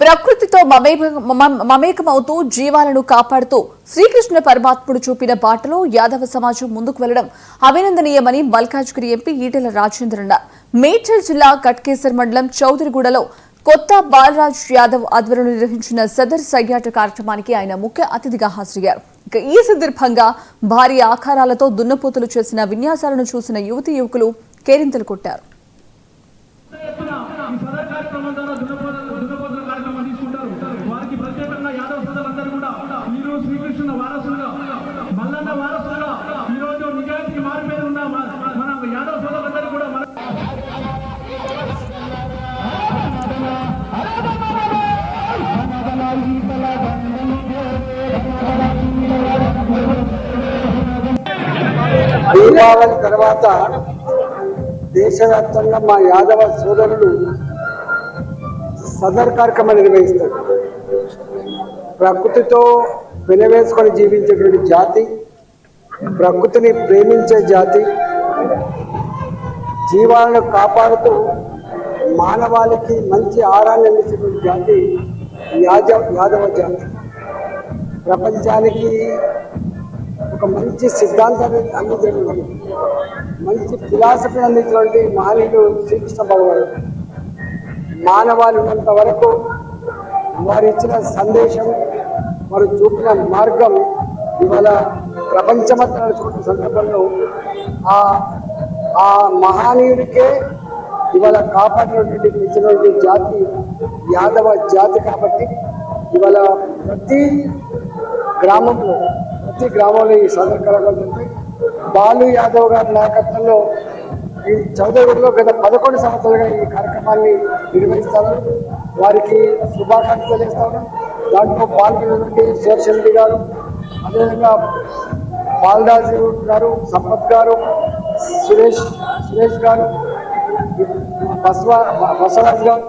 ప్రకృతితో మమేకమవుతూ జీవాలను కాపాడుతూ శ్రీకృష్ణ పరమాత్ముడు చూపిన బాటలో యాదవ సమాజం ముందుకు వెళ్లడం అభినందనీయమని మల్కాజ్గిరి ఎంపీ ఈటెల రాజేందర్ అన్నారు. మేడ్చల్ జిల్లా కట్కేసర్ మండలం చౌదరిగూడలో కొత్త బాలరాజ్ యాదవ్ ఆధ్వర్యంలో నిర్వహించిన సదర్ సయ్యాట కార్యక్రమానికి ఆయన ముఖ్య అతిథిగా హాజరయ్యారు. ఈ సందర్భంగా భారీ ఆకారాలతో దున్నపోతులు చేసిన విన్యాసాలను చూసిన యువతీ యువకులు కేరింతలు కొట్టారు. శ్రీకృష్ణ వారసులుగా మల్లన్న వారసులుగా ఈరోజు నిజానికి మారు మీద ఉన్న మన యాదవ సోదరులందరూ కూడా దీపావళి తర్వాత దేశవ్యాప్తంగా మా యాదవ సోదరులు సదర్ కార్యక్రమం నిర్వహిస్తారు. ప్రకృతితో వెనవేసుకొని జీవించేటువంటి జాతి, ప్రకృతిని ప్రేమించే జాతి, జీవాలను కాపాడుతూ మానవాళికి మంచి ఆహారాన్ని అందించేటువంటి జాతి యాదవ జాతి. ప్రపంచానికి ఒక మంచి సిద్ధాంతాన్ని అందించినటువంటి, మంచి ఫిలాసఫీ అందించినటువంటి మహనీయుడు శ్రీకృష్ణ భగవానుడు. మానవాళి ఉన్నంత వరకు వారు ఇచ్చిన సందేశం, వారు చూపిన మార్గం ఇవాళ ప్రపంచమంతా నడుచుకుంటున్న సందర్భంలో ఆ మహనీయుడికే ఇవాళ కాపాడినటువంటి ఇచ్చినటువంటి జాతి యాదవ జాతి. కాబట్టి ఇవాళ ప్రతి గ్రామంలో ఈ సదర్ కార్యక్రమం జరిగితే బాలు యాదవ్ గారి నాయకత్వంలో ఈ చౌదరిగూడలో గత 11 సంవత్సరాలుగా ఈ కార్యక్రమాన్ని నిర్వహిస్తారు. వారికి శుభాకాంక్షలు తెలియజేస్తారు. దాంట్లో పాల్గొన్నటువంటి శేషరెడ్డి గారు, అదేవిధంగా బాలరాజు గారు, సంపత్ గారు, సురేష్ గారు, బసవరాజ్ గారు,